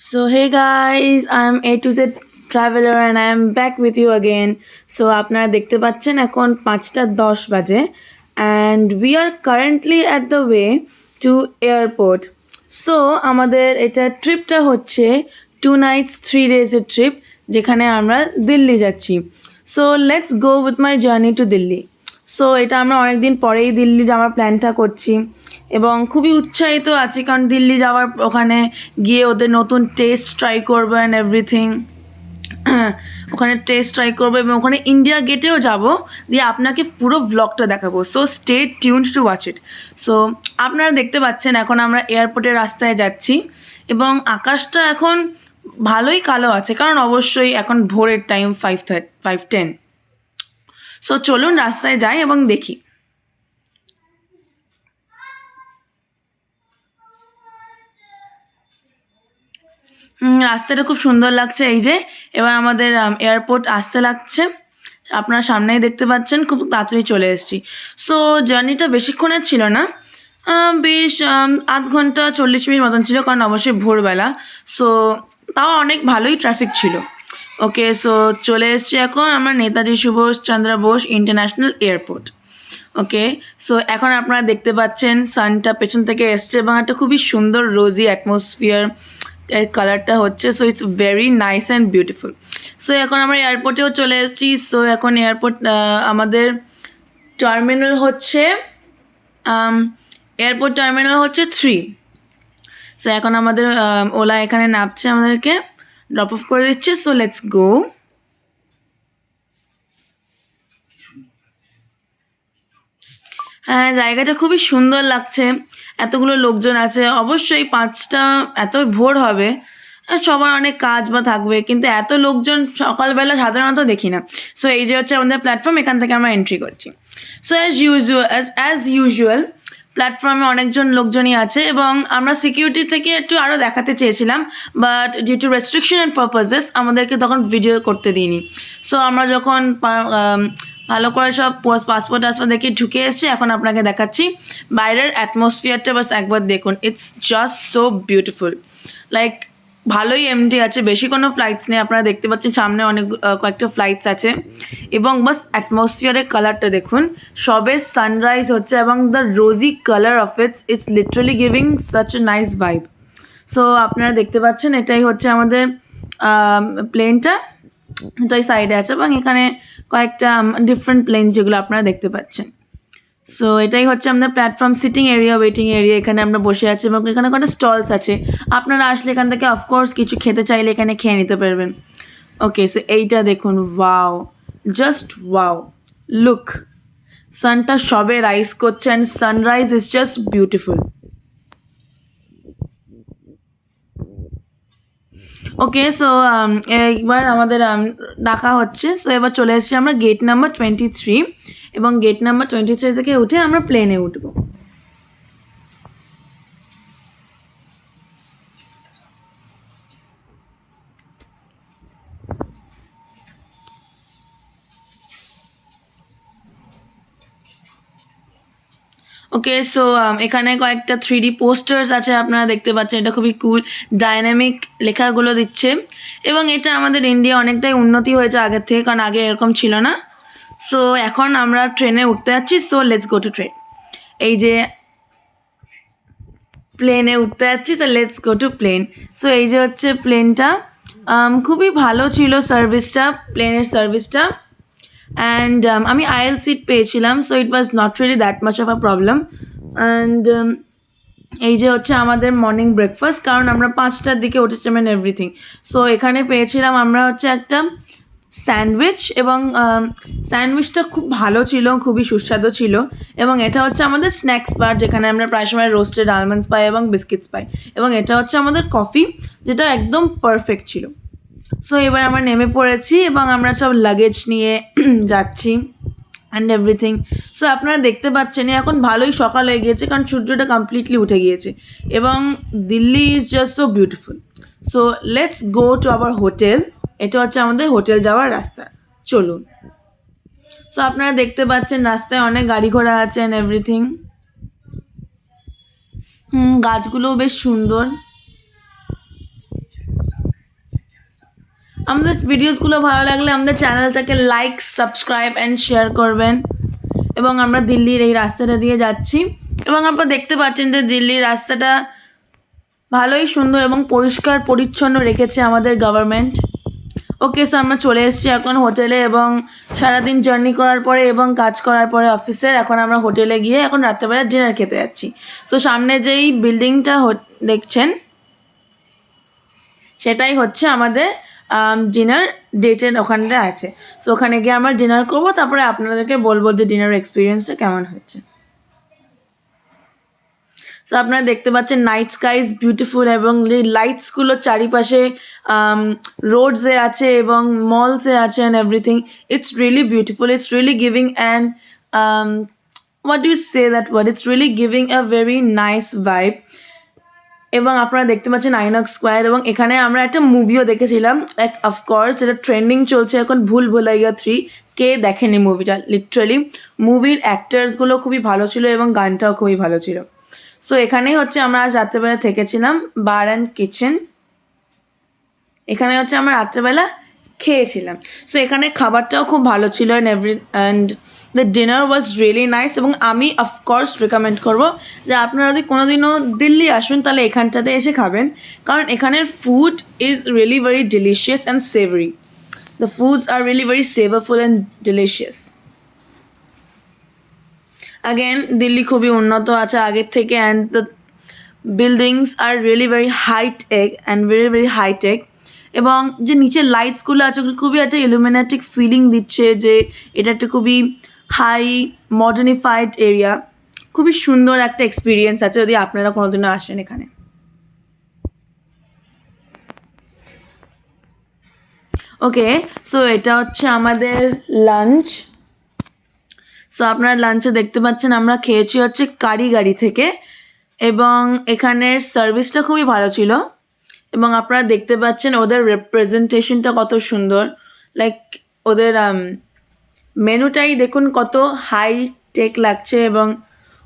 So hey guys, I'm A to Z Traveler and I am back with you again. So আপনারা দেখতে পাচ্ছেন এখন 5:10 বাজে and we are currently at the way to airport. So আমাদের এটা ট্রিপটা হচ্ছে 2 nights 3 days এর ট্রিপ যেখানে আমরা দিল্লি যাচ্ছি. So let's go with my journey to Delhi. So এটা আমরা অনেক দিন পরেই দিল্লি যাওয়ার প্ল্যানটা করছি এবং খুবই উৎসাহিত আছি কারণ দিল্লি যাওয়ার ওখানে গিয়ে ওদের নতুন টেস্ট ট্রাই করবো অ্যান্ড এভরিথিং ওখানে টেস্ট ট্রাই করবো এবং ওখানে ইন্ডিয়া গেটেও যাব দিয়ে আপনাকে পুরো ভ্লগটা দেখাবো so stay tuned to watch it so আপনারা দেখতে পাচ্ছেন এখন আমরা এয়ারপোর্টের রাস্তায় যাচ্ছি এবং আকাশটা এখন ভালোই কালো আছে কারণ অবশ্যই এখন ভোরের টাইম 5:10 সো চলুন রাস্তায় যাই এবং দেখি রাস্তাটা খুব সুন্দর লাগছে এই যে এবার আমাদের এয়ারপোর্ট আসতে লাগছে আপনারা সামনেই দেখতে পাচ্ছেন খুব তাড়াতাড়ি চলে এসেছি সো জার্নিটা বেশিক্ষণের ছিল না বেশ আধ ঘন্টা 40 মিনিট মতন ছিল কারণ অবশ্যই ভোরবেলা সো তাও অনেক ভালোই ট্রাফিক ছিল ওকে সো চলে এসেছি এখন আমরা Netaji Subhash Chandra Bose international airport okay so এখন আপনারা দেখতে পাচ্ছেন সানটা পেছন থেকে এসছে এবং একটা খুবই সুন্দর রোজি অ্যাটমসফিয়ার এর কালারটা হচ্ছে so it's very nice and beautiful so এখন আমরা এয়ারপোর্টেও চলে এসেছি সো এখন এয়ারপোর্ট আমাদের টার্মিনাল হচ্ছে এয়ারপোর্ট টার্মিনাল হচ্ছে 3 সো এখন আমাদের ওলা এখানে নামছে আমাদেরকে ড্রপ অফ করে দিচ্ছে সো লেটস গো হ্যাঁ জায়গাটা খুবই সুন্দর লাগছে এতগুলো লোকজন আছে অবশ্যই 5টা এত ভোর হবে সবার অনেক কাজ বা থাকবে কিন্তু এত লোকজন সকালবেলা সাধারণত দেখি না সো এই যে হচ্ছে আমাদের প্ল্যাটফর্ম এখান থেকে আমরা এন্ট্রি করছি সো অ্যাজ ইউজুয়াল প্ল্যাটফর্মে অনেকজন লোকজনই আছে এবং আমরা সিকিউরিটি থেকে একটু আরও দেখাতে চেয়েছিলাম but due to restriction and purposes আমাদেরকে তখন ভিডিও করতে দিইনি সো আমরা যখন ভালো করে সব পাসপোর্ট দেখে ঢুকে এসেছি এখন আপনাকে দেখাচ্ছি বাইরের অ্যাটমসফিয়ারটা বাস একবার দেখুন it's just so beautiful like ভালোই এমটি আছে বেশি কোনো ফ্লাইটস নেই আপনারা দেখতে পাচ্ছেন সামনে অনেক কয়েকটা ফ্লাইটস আছে এবং বাস অ্যাটমসফিয়ারের কালারটা দেখুন সবে সানরাইজ হচ্ছে এবং the rosy colour of it's literally giving such a nice vibe so আপনারা দেখতে পাচ্ছেন এটাই হচ্ছে আমাদের প্লেনটা এটাই সাইডে আছে এবং এখানে কয়েকটা ডিফারেন্ট প্লেন যেগুলো আপনারা দেখতে পাচ্ছেন সো এটাই হচ্ছে আমাদের platform sitting area waiting area এখানে আমরা বসে আছি এবং এখানে কয়েকটা স্টলস আছে আপনারা আসলে এখান থেকে অফকোর্স কিছু খেতে চাইলে এখানে খেয়ে নিতে পারবেন ওকে সো এইটা দেখুন ওয়াও জাস্ট ওয়াও লুক সানটা সবে রাইজ করছে and sunrise is just beautiful okay so এবার আমাদের ডাকা হচ্ছে সো এবার চলে এসেছি আমরা গেট নাম্বার 23 এবং গেট নাম্বার 23 থেকে উঠে আমরা প্লেনে উঠবো ওকে সো এখানে কয়েকটা 3D পোস্টার্স আছে আপনারা দেখতে পাচ্ছেন এটা খুবই কুল ডাইনামিক লেখাগুলো দিচ্ছে এবং এটা আমাদের ইন্ডিয়া অনেকটাই উন্নতি হয়েছে আগের থেকে কারণ আগে এরকম ছিল না সো এখন আমরা ট্রেনে উঠতে যাচ্ছি so let's go to train এই যে প্লেনে উঠতে যাচ্ছি তো let's go to plane so এই যে হচ্ছে প্লেনটা খুবই ভালো ছিল সার্ভিসটা প্লেনের সার্ভিসটা অ্যান্ড আমি আইএল সিট পেয়েছিলাম so it was not really that much of a problem and এই যে হচ্ছে আমাদের মর্নিং ব্রেকফাস্ট কারণ আমরা 5টার দিকে উঠেছিলাম অ্যান্ড এভরিথিং সো এখানে পেয়েছিলাম আমরা হচ্ছে একটা স্যান্ডউইচ এবং স্যান্ডউইচটা খুব ভালো ছিল খুবই সুস্বাদু ছিল এবং এটা হচ্ছে আমাদের স্ন্যাক্স বার যেখানে আমরা প্রায় সময় রোস্টেড আলমন্ডস পাই এবং বিস্কিটস পাই এবং এটা হচ্ছে আমাদের কফি যেটা একদম পারফেক্ট ছিল সো এবার আমরা নেমে পড়েছি এবং আমরা সব লাগেজ নিয়ে যাচ্ছি অ্যান্ড এভরিথিং সো আপনারা দেখতে পাচ্ছেন এখন ভালোই সকাল হয়ে গিয়েছে কারণ সূর্যটা কমপ্লিটলি উঠে গিয়েছে এবং Delhi is just so beautiful so let's go to our hotel এটা হচ্ছে আমাদের হোটেল যাওয়ার রাস্তা চলুন সো আপনারা দেখতে পাচ্ছেন রাস্তায় অনেক গাড়ি ঘোড়া আছে অ্যান্ড এভরিথিং গাছগুলোও বেশ সুন্দর আমাদের ভিডিওসগুলো ভালো লাগলে আমাদের চ্যানেলটাকে লাইক, সাবস্ক্রাইব অ্যান্ড শেয়ার করবেন। এবং আমরা দিল্লির এই রাস্তাটা দিয়ে যাচ্ছি এবং আপনারা দেখতে পাচ্ছেন যে দিল্লির রাস্তাটা ভালোই সুন্দর এবং পরিষ্কার পরিচ্ছন্ন রেখেছে আমাদের গভর্নমেন্ট। ওকে, সো আমরা চলে এসেছি এখন হোটেলে এবং সারাদিন জার্নি করার পরে এবং কাজ করার পরে অফিসের, এখন আমরা হোটেলে গিয়ে এখন রাত্রেবেলা ডিনার খেতে যাচ্ছি। সো সামনে যেই বিল্ডিংটা দেখছেন সেটাই হচ্ছে আমাদের ডিনার ডেটের ওখানটা আছে। সো ওখানে গিয়ে আমরা ডিনার করবো, তারপরে আপনাদেরকে বলবো যে ডিনার এক্সপিরিয়েন্সটা কেমন হয়েছে। সো আপনারা দেখতে পাচ্ছেন নাইট স্কাইজ বিউটিফুল এবং লাইটসগুলো চারিপাশে রোডসে আছে এবং মলসে আছে and everything. It's really beautiful, it's really giving and what do you say that word, it's really giving a very nice vibe। এবং আপনারা দেখতে পাচ্ছেন আইনক্স স্কোয়ার এবং এখানে আমরা একটা মুভিও দেখেছিলাম, লাইক অফকোর্স এটা ট্রেন্ডিং চলছে এখন, ভুল ভুলাইয়া 3। কে দেখেনি মুভিটা? লিটারালি মুভির অ্যাক্টার্সগুলো খুবই ভালো ছিল এবং গানটাও খুবই ভালো ছিল। সো এখানেই হচ্ছে আমরা আজ রাত্রেবেলা থেকেছিলাম, বার অ্যান্ড কিচেন। এখানে হচ্ছে আমরা রাত্রেবেলা খেয়েছিলাম। সো এখানে খাবারটাও খুব ভালো ছিল and the dinner was really nice. এবং আমি অফকোর্স রেকমেন্ড করবো যে আপনারা যদি কোনোদিনও দিল্লি আসুন তাহলে এখানটাতে এসে খাবেন, কারণ এখানের food is really very delicious and savoury. The foods are really very savourful and delicious. Again Delhi খুবই উন্নত আছে আগের থেকে and the buildings are really very hi tech and very very hi tech. এবং যে নিচের লাইটসগুলো আছে ওগুলো খুবই একটা ইলুমিনেটিক ফিলিং দিচ্ছে যে এটা একটা খুবই হাই মডার্নিফাইড এরিয়া। খুবই সুন্দর একটা এক্সপিরিয়েন্স আছে যদি আপনারা কোনোদিনও আসেন এখানে। ওকে, সো এটা হচ্ছে আমাদের লাঞ্চ। সো আপনারা লাঞ্চে দেখতে পাচ্ছেন আমরা খেয়েছি হচ্ছে কারিগারি থেকে এবং এখানের সার্ভিসটা খুবই ভালো ছিল। এবং আপনারা দেখতে পাচ্ছেন ওদের রিপ্রেজেন্টেশনটা কত সুন্দর, লাইক ওদের মেনুটাই দেখুন কত হাই টেক লাগছে এবং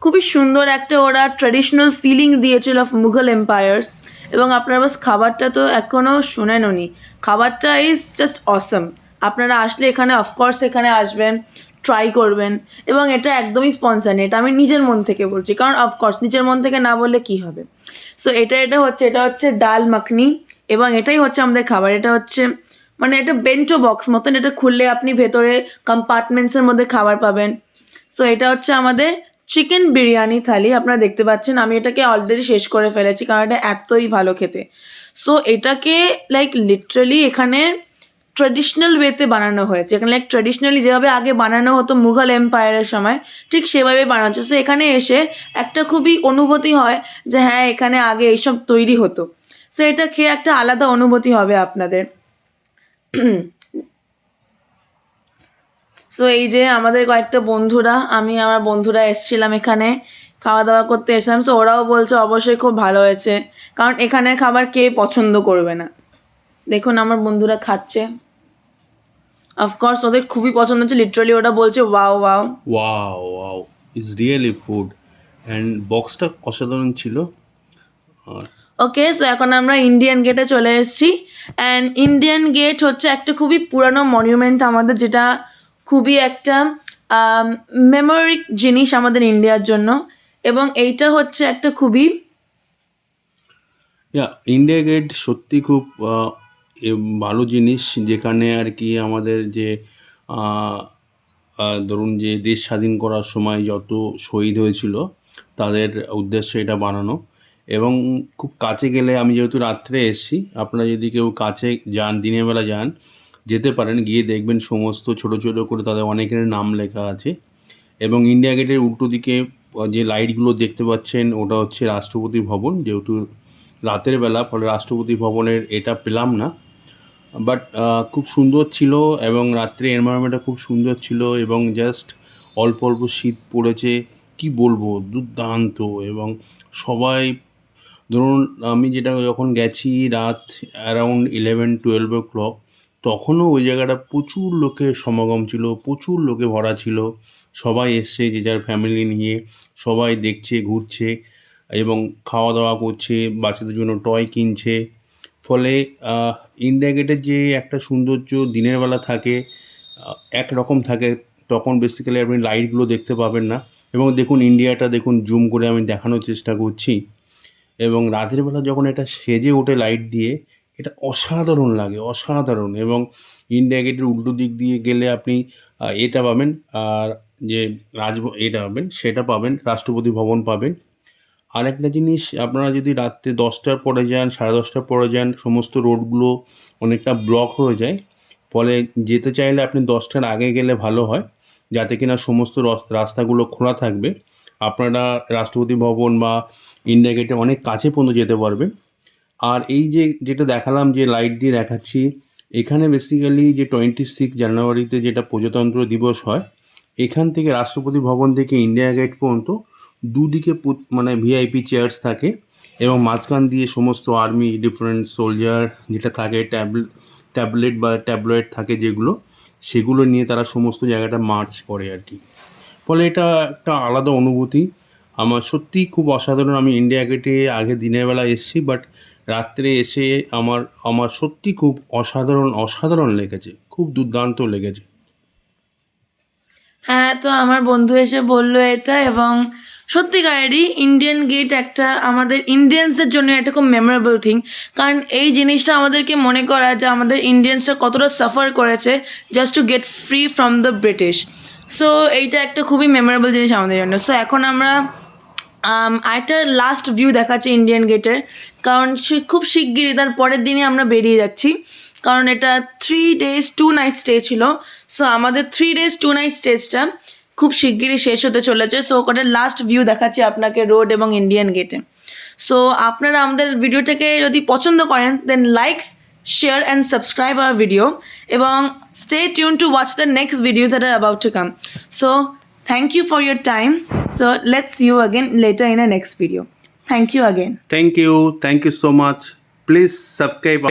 খুবই সুন্দর একটা ওরা ট্র্যাডিশনাল ফিলিং দিয়েছিল অফ মুঘল এম্পায়ার্স। এবং আপনারা বাস খাবারটা তো এখনও শোনেনও নি, খাবারটা ইজ জাস্ট অসম। আপনারা আসলে এখানে অফকোর্স এখানে আসবেন, ট্রাই করবেন। এবং এটা একদমই স্পন্সর নেই, এটা আমি নিজের মন থেকে বলছি, কারণ অফকোর্স নিজের মন থেকে না বললে কী হবে। সো এটা হচ্ছে ডাল মাখনি এবং এটাই হচ্ছে আমাদের খাবার। এটা হচ্ছে মানে এটা বেন্টো বক্স মতন, এটা খুললে আপনি ভেতরে কম্পার্টমেন্টসের মধ্যে খাবার পাবেন। সো এটা হচ্ছে আমাদের চিকেন বিরিয়ানি থালি। আপনারা দেখতে পাচ্ছেন আমি এটাকে অলরেডি শেষ করে ফেলেছি কারণ এটা এতই ভালো খেতে। সো এটাকে লাইক লিটারালি এখানে ট্র্যাডিশনাল ওয়েতে বানানো হয়েছে, এখানে লাইক ট্র্যাডিশনালি যেভাবে আগে বানানো হতো মুঘল এম্পায়ারের সময় ঠিক সেভাবে বানানো হচ্ছে। সো এখানে এসে একটা খুবই অনুভূতি হয় যে হ্যাঁ এখানে আগে এইসব তৈরি হতো। সো এটা খেয়ে একটা আলাদা অনুভূতি হবে আপনাদের। সো এই যে আমাদের কয়েকটা বন্ধুরা, আমি আমার বন্ধুরা এসেছিলাম এখানে খাওয়া দাওয়া করতে এসেছিলাম। সো ওরাও বলছে অবশ্যই খুব ভালো হয়েছে, কারণ এখানের খাবার কে পছন্দ করবে না। দেখুন আমার বন্ধুরা খাচ্ছে, অফকোর্স ওদের খুবই পছন্দ হচ্ছে, লিটারালি ওরা বলছে wow wow. Wow wow is really food and বক্সটা অসাধারণ ছিল। আর ওকে, সো এখন আমরা ইন্ডিয়ান গেটে চলে এসেছি অ্যান্ড ইন্ডিয়ান গেট হচ্ছে একটা খুবই পুরানো মনিউমেন্ট আমাদের, যেটা খুবই একটা মেমোরিক জিনিস আমাদের ইন্ডিয়ার জন্য। এবং এইটা হচ্ছে একটা খুবই ইন্ডিয়া গেট সত্যি খুব ভালো জিনিস, যেখানে আর কি আমাদের যে ধরুন যে দেশ স্বাধীন করার সময় যত শহীদ হয়েছিল তাদের উদ্দেশ্যে এটা বানানো। এবং খুব কাছে গেলে, আমি যেহেতু রাত্রে এসেছি, আপনারা যদি কেউ কাছে যান, দিনের বেলা যান, যেতে পারেন, গিয়ে দেখবেন সমস্ত ছোট ছোট করে তাদের অনেকের নাম লেখা আছে। এবং ইন্ডিয়া গেটের উল্টো দিকে যে লাইটগুলো দেখতে পাচ্ছেন ওটা হচ্ছে রাষ্ট্রপতি ভবন। যেহেতু রাতের বেলা, ফলে রাষ্ট্রপতি ভবনের এটা পেলাম না, বাট খুব সুন্দর ছিল এবং রাত্রে এনভায়রনমেন্টটা খুব সুন্দর ছিল এবং জাস্ট অল্প অল্প শীত পড়েছে, কি বলবো, দুর্দান্ত। এবং সবাই, ধরুন আমি যেটা যখন গেছি রাত অ্যারাউন্ড 11-12 o'clock, তখনও ওই জায়গাটা প্রচুর লোকের সমাগম ছিল, প্রচুর লোকে ভরা ছিল। সবাই এসছে যে যার ফ্যামিলি নিয়ে, সবাই দেখছে, ঘুরছে এবং খাওয়া দাওয়া করছে, বাচ্চাদের জন্য টয় কিনছে। ফলে ইন্ডিয়া গেটের যে একটা সৌন্দর্য দিনের বেলা থাকে একরকম থাকে, তখন বেসিক্যালি আপনি লাইটগুলো দেখতে পাবেন না। এবং দেখুন ইন্ডিয়াটা দেখুন, জুম করে আমি দেখানোর চেষ্টা করছি। এবং রাতের বেলা যখন এটা সেজে ওঠে লাইট দিয়ে, এটা অসাধারণ লাগে, অসাধারণ। এবং ইন্ডিয়া গেটের উল্টো দিক দিয়ে গেলে আপনি এটা পাবেন, আর যে এটা পাবেন, সেটা পাবেন, রাষ্ট্রপতি ভবন পাবেন। আরেকটা জিনিস, আপনারা যদি রাত্রে 10টার পরে যান, 10:30টার পরে যান, সমস্ত রোডগুলো অনেকটা ব্লক হয়ে যায়। ফলে যেতে চাইলে আপনি 10টার আগে গেলে ভালো হয়, যাতে কিনা সমস্ত রাস্তাগুলো খোলা থাকবে। আপনারা রাষ্ট্রপতি ভবন বা ইন্ডিয়া গেটে অনেক কাছে পর্যন্ত যেতে পারবেন। আর এই যে যেটা দেখালাম, যে লাইট দিয়ে দেখাচ্ছি, এখানে বেসিক্যালি যে 26 জানুয়ারিতে যেটা প্রজাতন্ত্র দিবস হয়, এখান থেকে রাষ্ট্রপতি ভবন থেকে ইন্ডিয়া গেট পর্যন্ত দুদিকে মানে ভিআইপি চেয়ার্স থাকে, এবং মাঝখান দিয়ে সমস্ত আর্মি, ডিফারেন্ট সোলজার যেটা থাকে, ট্যাবলেট বা ট্যাবলয়েড থাকে যেগুলো, সেগুলো নিয়ে তারা সমস্ত জায়গাটা মার্চ করে আর কি। ফলে এটা একটা আলাদা অনুভূতি। আমার সত্যিই খুব অসাধারণ। আমি ইন্ডিয়া গেটে আগে দিনের বেলা এসেছি, বাট রাত্রে এসে আমার সত্যি খুব অসাধারণ লেগেছে, খুব দুর্দান্ত লেগেছে। হ্যাঁ, তো আমার বন্ধু এসে বলল এটা, এবং সত্যিকারেরই ইন্ডিয়ান গেট একটা আমাদের ইন্ডিয়ানসদের জন্য একটা খুব মেমোরেবল থিং। কারণ এই জিনিসটা আমাদেরকে মনে করায় যে আমাদের ইন্ডিয়ানসরা কতটা সাফার করেছে just to get free from the British. So এইটা একটা খুবই মেমোরেবল জিনিস আমাদের জন্য। সো এখন আমরা আরেকটা লাস্ট ভিউ দেখাচ্ছি ইন্ডিয়ান গেটের, কারণ খুব শিগগিরই তার পরের দিনে আমরা বেরিয়ে যাচ্ছি, কারণ এটা 3 days 2 nights স্টে ছিল। সো আমাদের 3 days 2 nights স্টেজটা খুব শিগগিরই শেষ হতে চলেছে। সো ওখানে লাস্ট ভিউ দেখাচ্ছি আপনাকে রোড এবং ইন্ডিয়ান গেটে। সো আপনারা আমাদের ভিডিওটাকে যদি পছন্দ করেন, দেন likes, share and subscribe our video, এবং stay tuned to watch the next videos that are about to come. So thank you for your time. So let's see you again later in a next video. Thank you again. Thank you so much. Please subscribe